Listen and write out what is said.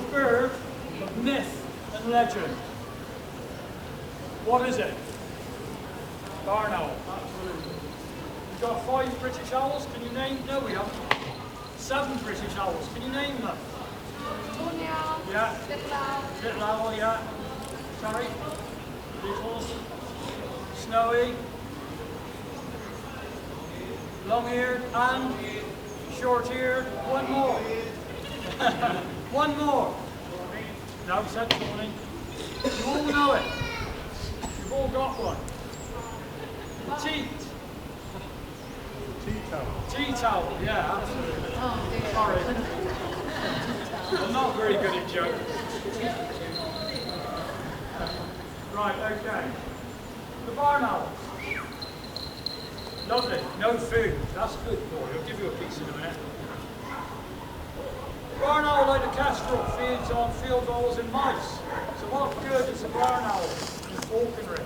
a bird of myth and legend. What is it? Barn owl. Absolutely. We've got 5 British owls. Can you name? No, we haven't. 7 British owls. Can you name them? Tony owl. Yeah. Little owl. Little owl, yeah. Sorry. Little. Snowy. Long-eared and short-eared. One more. One more. No, said Tony. You all know it. You've all got one. The teat. Tea towel. Tea towel, yeah, absolutely. Oh, dear. Sorry. I'm not very good at jokes. Right, okay. The barn owl. Lovely. No food. That's good for you. I'll give you a piece in a minute. Barn owl, like the kestrel, feeds on field owls and mice. So what good is a barn owl in falconry?